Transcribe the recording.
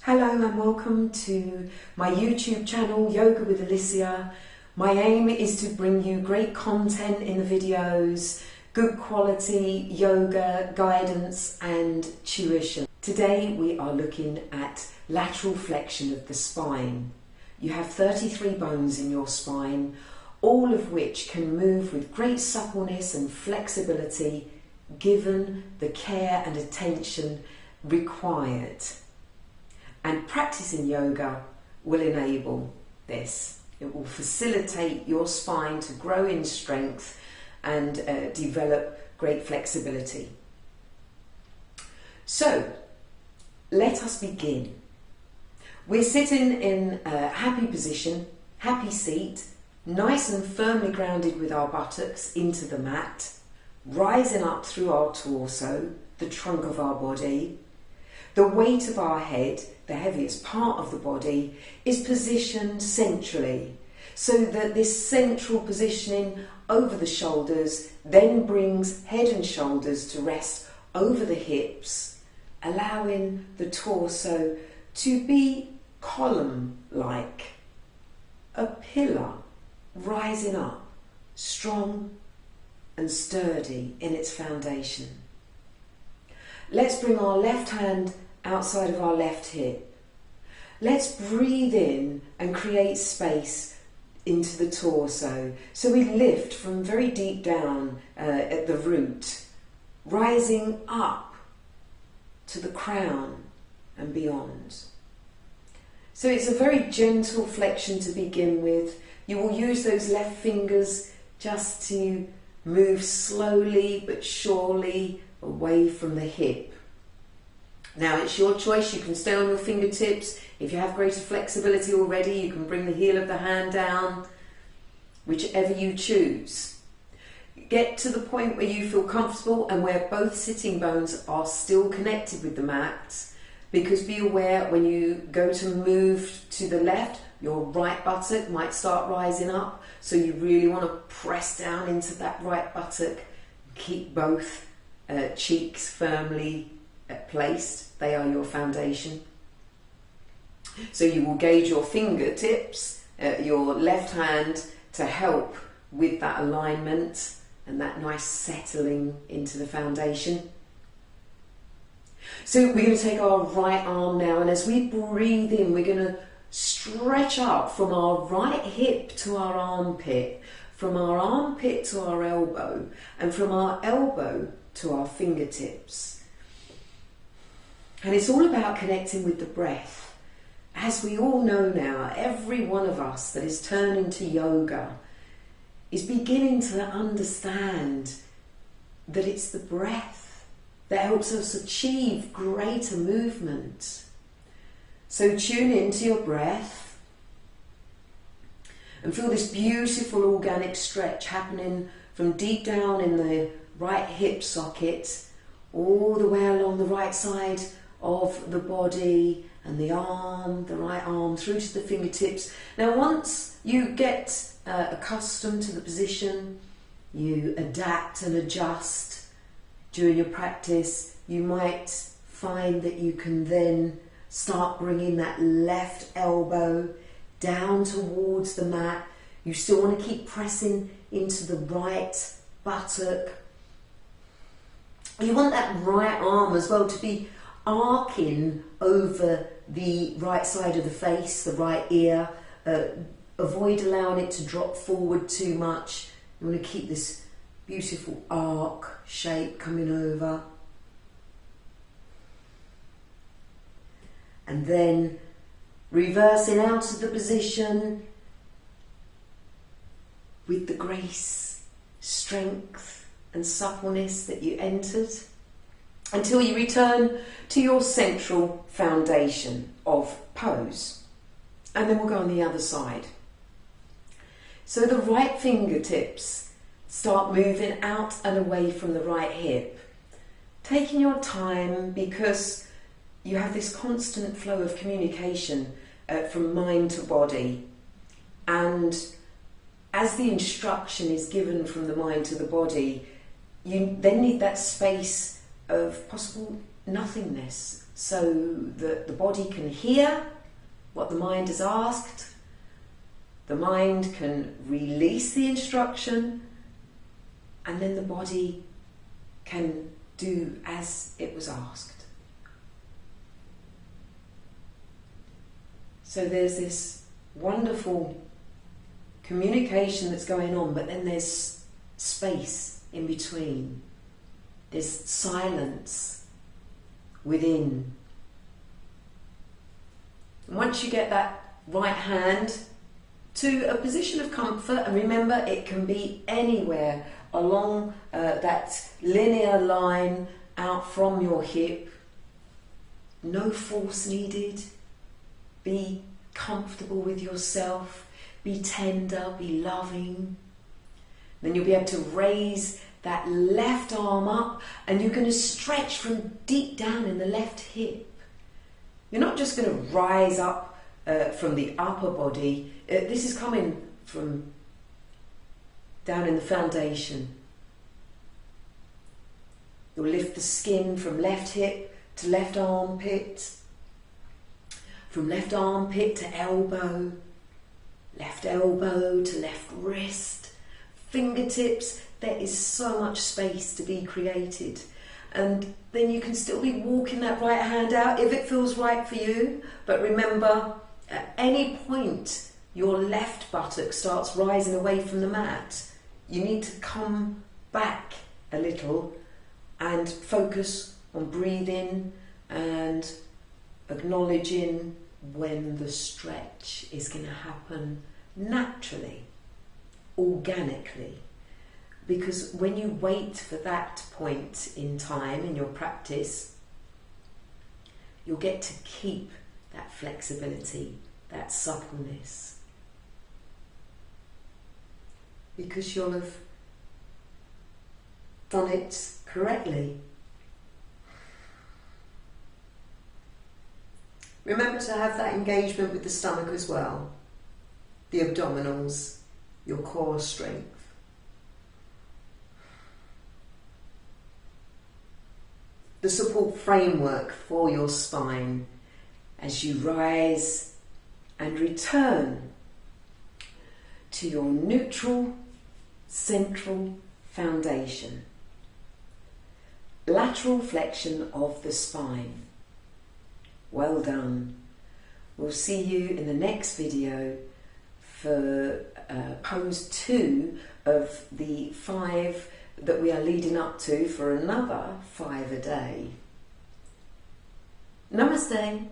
Hello and welcome to my YouTube channel, Yoga with Alicia. My aim is to bring you great content in the videos, good quality yoga, guidance and tuition. Today we are looking at lateral flexion of the spine. You have 33 bones in your spine, all of which can move with great suppleness and flexibility given the care and attention required. And practicing yoga will enable this. It will facilitate your spine to grow in strength and develop great flexibility. So, let us begin. We're sitting in a happy position, happy seat, nice and firmly grounded with our buttocks into the mat, rising up through our torso, the trunk of our body. The weight of our head, the heaviest part of the body, is positioned centrally, so that this central positioning over the shoulders then brings head and shoulders to rest over the hips, allowing the torso to be column-like, a pillar rising up, strong and sturdy in its foundation. Let's bring our left hand outside of our left hip. Let's breathe in and create space into the torso. So we lift from very deep down at the root, rising up to the crown and beyond. So it's a very gentle flexion to begin with. You will use those left fingers just to move slowly but surely away from the hip. Now it's your choice, you can stay on your fingertips. If you have greater flexibility already, you can bring the heel of the hand down, whichever you choose. Get to the point where you feel comfortable and where both sitting bones are still connected with the mat, because be aware when you go to move to the left, your right buttock might start rising up, so you really want to press down into that right buttock. Keep both cheeks firmly placed. They are your foundation. So you will gauge your fingertips, your left hand, to help with that alignment and that nice settling into the foundation. So we're going to take our right arm now, and as we breathe in, we're going to stretch up from our right hip to our armpit, from our armpit to our elbow, and from our elbow to our fingertips. And it's all about connecting with the breath. As we all know now, every one of us that is turning to yoga is beginning to understand that it's the breath that helps us achieve greater movement. So tune into your breath and feel this beautiful organic stretch happening from deep down in the right hip socket all the way along the right side of the body and the arm, the right arm, through to the fingertips. Now once you get accustomed to the position, you adapt and adjust during your practice, you might find that you can then start bringing that left elbow down towards the mat. You still want to keep pressing into the right buttock. You want that right arm as well to be arcing over the right side of the face, the right ear. Avoid allowing it to drop forward too much. You want to keep this beautiful arc shape coming over. And then reversing out of the position with the grace, strength and suppleness that you entered, until you return to your central foundation of pose. And then we'll go on the other side. So the right fingertips start moving out and away from the right hip, taking your time, because you have this constant flow of communication from mind to body, and as the instruction is given from the mind to the body, you then need that space of possible nothingness, so that the body can hear what the mind has asked, the mind can release the instruction, and then the body can do as it was asked. So there's this wonderful communication that's going on, but then there's space in between. There's silence within. And once you get that right hand to a position of comfort, and remember it can be anywhere along that linear line out from your hip, no force needed. Be comfortable with yourself, be tender, be loving. Then you'll be able to raise that left arm up, and you're going to stretch from deep down in the left hip. You're not just going to rise up from the upper body. This is coming from down in the foundation. You'll lift the skin from left hip to left armpit, from left armpit to elbow, left elbow to left wrist, fingertips. There is so much space to be created. And then you can still be walking that right hand out if it feels right for you. But remember, at any point your left buttock starts rising away from the mat, you need to come back a little and focus on breathing and acknowledging when the stretch is going to happen naturally, organically. Because when you wait for that point in time in your practice, you'll get to keep that flexibility, that suppleness. Because you'll have done it correctly. Remember to have that engagement with the stomach as well, the abdominals, your core strength. The support framework for your spine as you rise and return to your neutral central foundation. Lateral flexion of the spine. Well done. We'll see you in the next video for pose 2 of the 5 that we are leading up to for another 5 a day. Namaste.